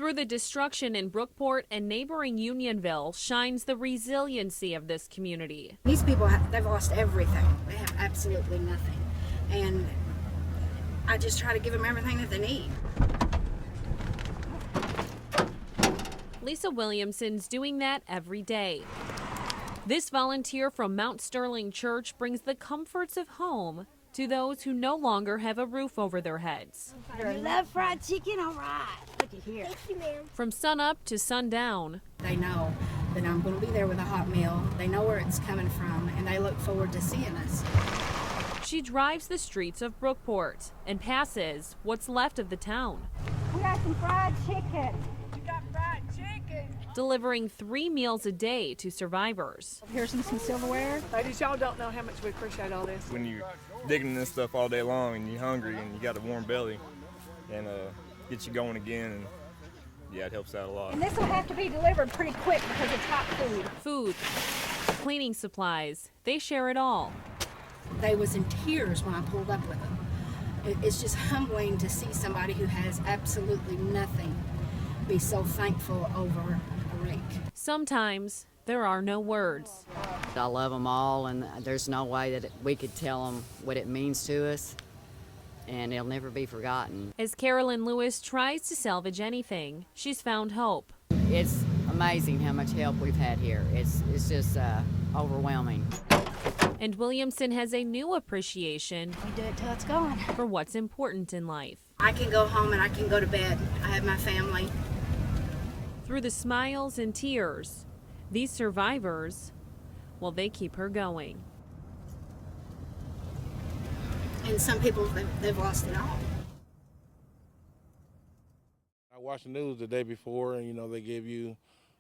Through the destruction in Brookport and neighboring Unionville shines the resiliency of this community. These people, they've lost everything. They have absolutely nothing. And I just try to give them everything that they need. Lisa Williamson's doing that every day. This volunteer from Mount Sterling Church brings the comforts of home to those who no longer have a roof over their heads. You love fried chicken? All right. Looky here. Thank you, ma'am. From sunup to sundown, They know that I'm going to be there with a hot meal. They know where it's coming from, and they look forward to seeing us. she drives the streets of Brookport and passes what's left of the town, We got some fried chicken. You got fried chicken. delivering 3 meals a day to survivors. Here's some silverware. Ladies, y'all don't know how much we appreciate all this. When you're digging this stuff all day long and you're hungry and you got a warm belly and gets you going again, and yeah, it helps out a lot. And this will have to be delivered pretty quick because it's hot food. Food, cleaning supplies, they share it all. They was in tears when I pulled up with them. It's just humbling to see somebody who has absolutely nothing be so thankful over a rake. Sometimes there are no words. I love them all, and there's no way that we could tell them what it means to us, and it'll never be forgotten. As Carolyn Lewis tries to salvage anything, she's found hope. It's amazing how much help we've had here. It's just overwhelming. And Williamson has a new appreciation We do it till it's gone. for what's important in life. I can go home and I can go to bed. I have my family. Through the smiles and tears, these survivors, well, they keep her going. And some people, they've lost it all. I watched the news the day before, and they give you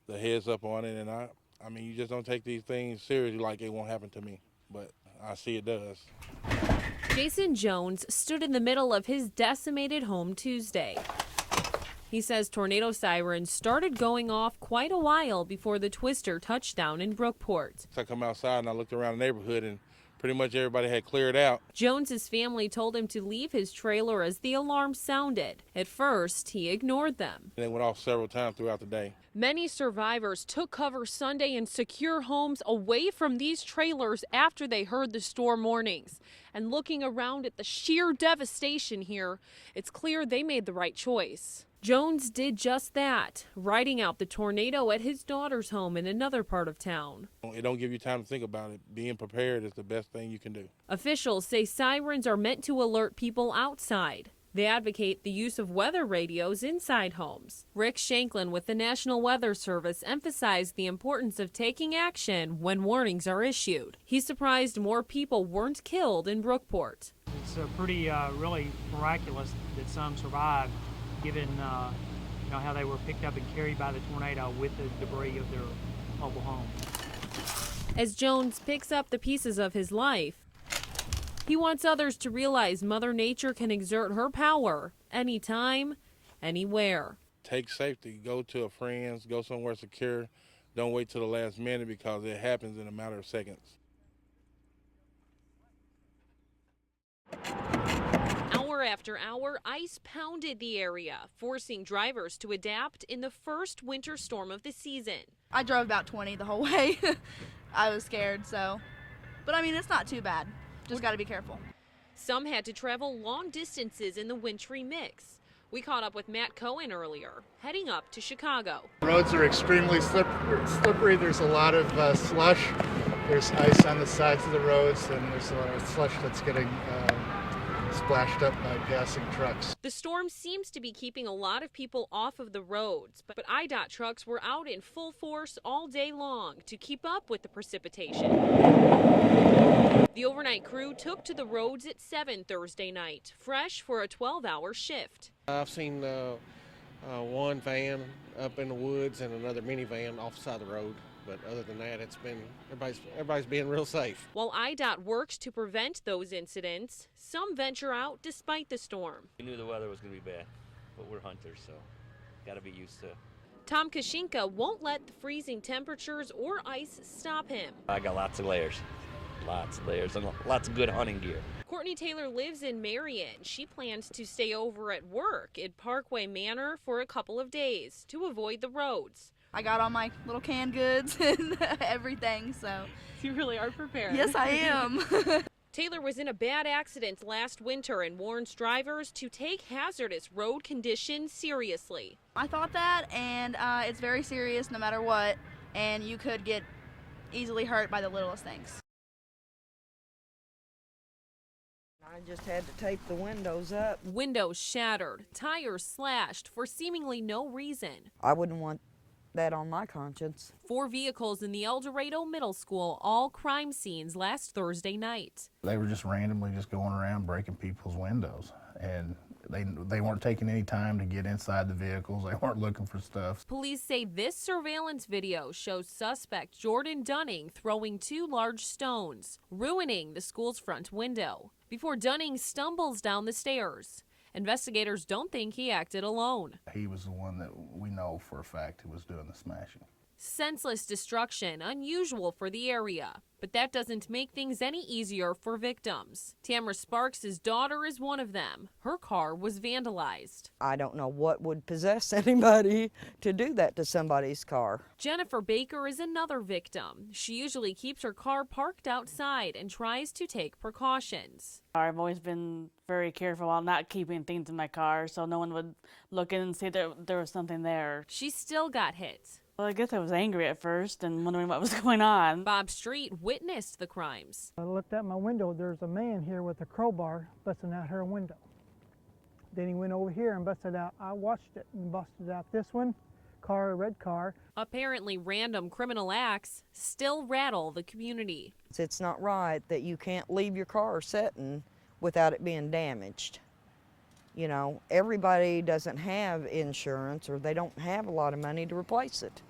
the heads up on it, and I mean, you just don't take these things seriously like it won't happen to me, but I see it does. Jason Jones stood in the middle of his decimated home Tuesday. He says tornado sirens started going off quite a while before the twister touched down in Brookport. So I come outside and I looked around the neighborhood, and pretty much everybody had cleared out. Jones's family told him to leave his trailer as the alarm sounded. At first, he ignored them. And it went off several times throughout the day. Many survivors took cover Sunday in secure homes away from these trailers after they heard the storm warnings. And looking around at the sheer devastation here, it's clear they made the right choice. Jones did just that, riding out the tornado at his daughter's home in another part of town. It don't give you time to think about it. Being prepared is the best thing you can do. Officials say sirens are meant to alert people outside. They advocate the use of weather radios inside homes. Rick Shanklin with the National Weather Service emphasized the importance of taking action when warnings are issued. He's surprised more people weren't killed in Brookport. It's pretty really miraculous that some survived, given how they were picked up and carried by the tornado with the debris of their mobile home. As Jones picks up the pieces of his life, he wants others to realize Mother Nature can exert her power anytime, anywhere. Take safety. Go to a friend's. Go somewhere secure. Don't wait till the last minute because it happens in a matter of seconds. Hour after hour, ice pounded the area, forcing drivers to adapt in the first winter storm of the season. I drove about 20 the whole way. I was scared, so. But I mean, it's not too bad. Just got to be careful. Some had to travel long distances in the wintry mix. We caught up with Matt Cohen earlier, heading up to Chicago. Roads are extremely slippery. There's a lot of slush. There's ice on the sides of the roads, and there's a lot of slush that's getting splashed up by passing trucks. The storm seems to be keeping a lot of people off of the roads, but IDOT trucks were out in full force all day long to keep up with the precipitation. The overnight crew took to the roads at 7 Thursday night, fresh for a 12-hour shift. I've seen one van up in the woods and another minivan off the side of the road. But other than that, it's been everybody's being real safe. While IDOT works to prevent those incidents, some venture out despite the storm. We knew the weather was going to be bad, but we're hunters, so got to be used to it. Tom Kashinka won't let the freezing temperatures or ice stop him. I got lots of layers. Lots of layers and lots of good hunting gear. Courtney Taylor lives in Marion. She plans to stay over at work at Parkway Manor for a couple of days to avoid the roads. I got all my little canned goods and everything, so. You really are prepared. Yes, I am. Taylor was in a bad accident last winter and warns drivers to take hazardous road conditions seriously. I thought that, and it's very serious no matter what, and you could get easily hurt by the littlest things. I just had to tape the windows up. Windows shattered, tires slashed for seemingly no reason. I wouldn't want that on my conscience. 4 vehicles in the El Dorado Middle School, all crime scenes last Thursday night. They were just randomly just going around breaking people's windows, and they weren't taking any time to get inside the vehicles. They weren't looking for stuff. Police say this surveillance video shows suspect Jordan Dunning throwing 2 large stones, ruining the school's front window, before Dunning stumbles down the stairs. Investigators don't think he acted alone. He was the one that we know for a fact who was doing the smashing. Senseless destruction, unusual for the area. But that doesn't make things any easier for victims. Tamara Sparks' daughter is one of them. Her car was vandalized. I don't know what would possess anybody to do that to somebody's car. Jennifer Baker is another victim. She usually keeps her car parked outside and tries to take precautions. I've always been very careful while not keeping things in my car so no one would look in and see that there was something there. She still got hit. Well, I guess I was angry at first and wondering what was going on. Bob Street witnessed the crimes. I looked out my window. There's a man here with a crowbar busting out her window. Then he went over here and busted out. I watched it and busted out this one, car, red car. Apparently random criminal acts still rattle the community. It's not right that you can't leave your car sitting without it being damaged. You know, everybody doesn't have insurance or they don't have a lot of money to replace it.